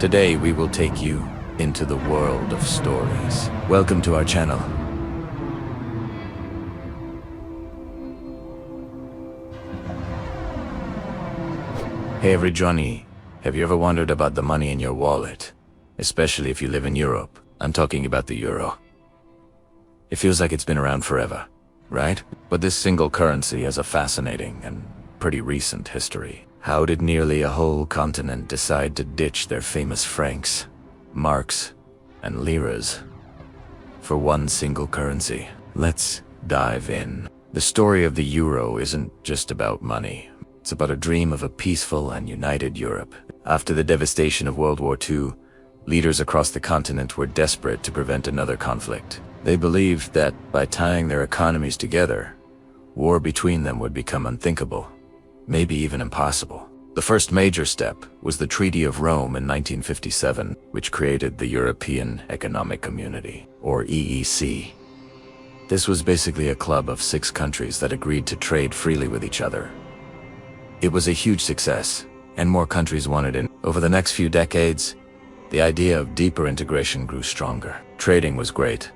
Today we will take you into the world of stories. Welcome to our channel. Hey everybody, have you ever wondered about the money in your wallet? Especially if you live in Europe. I'm talking about the euro. It feels like it's been around forever, right? But this single currency has a fascinating and pretty recent history. How did nearly a whole continent decide to ditch their famous francs, marks, and liras for one single currency? Let's dive in. The story of the euro isn't just about money. It's about a dream of a peaceful and united Europe. After the devastation of World War II, leaders across the continent were desperate to prevent another conflict. They believed that by tying their economies together, war between them would become unthinkable, maybe even impossible. The first major step was the Treaty of Rome in 1957, which created the European Economic Community, or EEC. This was basically a club of 6 countries that agreed to trade freely with each other. It was a huge success, and more countries wanted in. Over the next few decades, the idea of deeper integration grew stronger. Trading was great,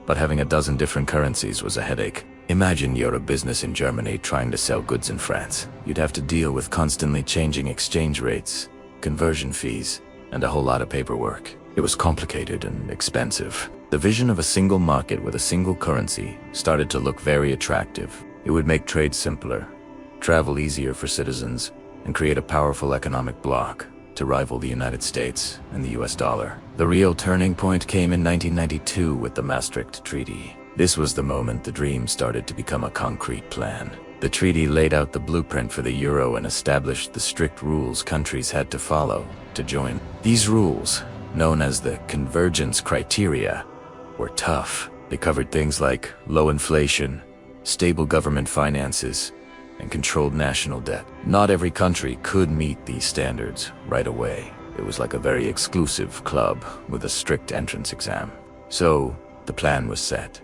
but having a dozen different currencies was a headache. Imagine you're a business in Germany trying to sell goods in France. You'd have to deal with constantly changing exchange rates, conversion fees, and a whole lot of paperwork. It was complicated and expensive. The vision of a single market with a single currency started to look very attractive. It would make trade simpler, travel easier for citizens, and create a powerful economic bloc to rival the United States and the US dollar. The real turning point came in 1992 with the Maastricht Treaty. This was the moment the dream started to become a concrete plan. The treaty laid out the blueprint for the euro and established the strict rules countries had to follow to join. These rules, known as the convergence criteria, were tough. They covered things like low inflation, stable government finances, and controlled national debt. Not every country could meet these standards right away. It was like a very exclusive club with a strict entrance exam. So the plan was set.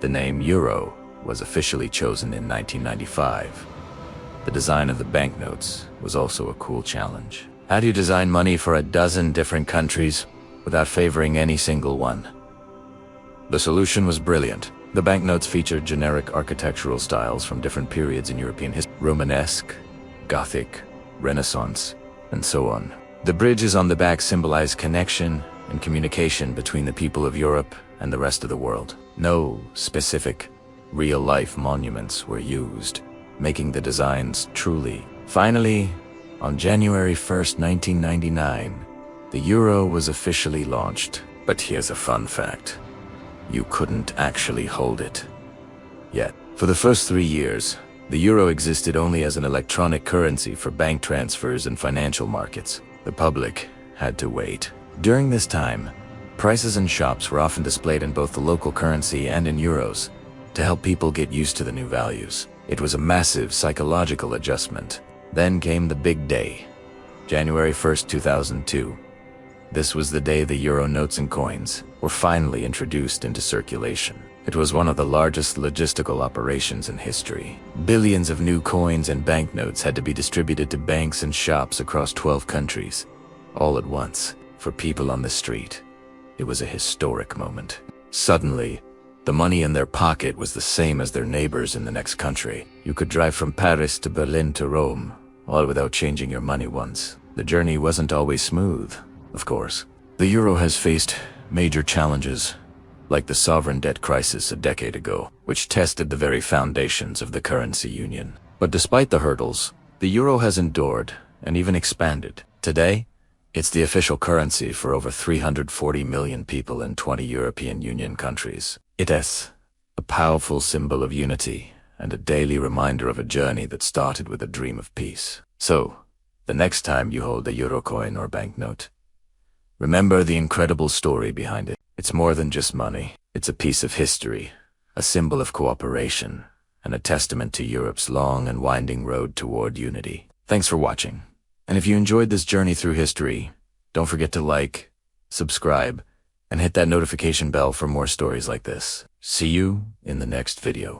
The name euro was officially chosen in 1995. The design of the banknotes was also a cool challenge. How do you design money for a dozen different countries without favoring any single one? The solution was brilliant. The banknotes featured generic architectural styles from different periods in European history: Romanesque, Gothic, Renaissance, and so on. The bridges on the back symbolize connection and communication between the people of Europe and the rest of the world. No specific, real-life monuments were used, making the designs truly. Finally, on January 1st, 1999, the euro was officially launched. But here's a fun fact. You couldn't actually hold it yet. For the first 3 years, the euro existed only as an electronic currency for bank transfers and financial markets. The public had to wait. During this time, prices in shops were often displayed in both the local currency and in euros to help people get used to the new values. It was a massive psychological adjustment. Then came the big day, January 1st, 2002. This was the day the euro notes and coins were finally introduced into circulation. It was one of the largest logistical operations in history. Billions of new coins and banknotes had to be distributed to banks and shops across 12 countries, all at once, for people on the street. It was a historic moment. Suddenly, the money in their pocket was the same as their neighbors in the next country. You could drive from Paris to Berlin to Rome, all without changing your money once. The journey wasn't always smooth, of course. The euro has faced major challenges, like the sovereign debt crisis a decade ago, which tested the very foundations of the currency union. But despite the hurdles, the euro has endured and even expanded. Today, it's the official currency for over 340 million people in 20 European Union countries. It is a powerful symbol of unity and a daily reminder of a journey that started with a dream of peace. So, the next time you hold a euro coin or banknote, remember the incredible story behind it. It's more than just money. It's a piece of history, a symbol of cooperation, and a testament to Europe's long and winding road toward unity. Thanks for watching. And if you enjoyed this journey through history, don't forget to like, subscribe, and hit that notification bell for more stories like this. See you in the next video.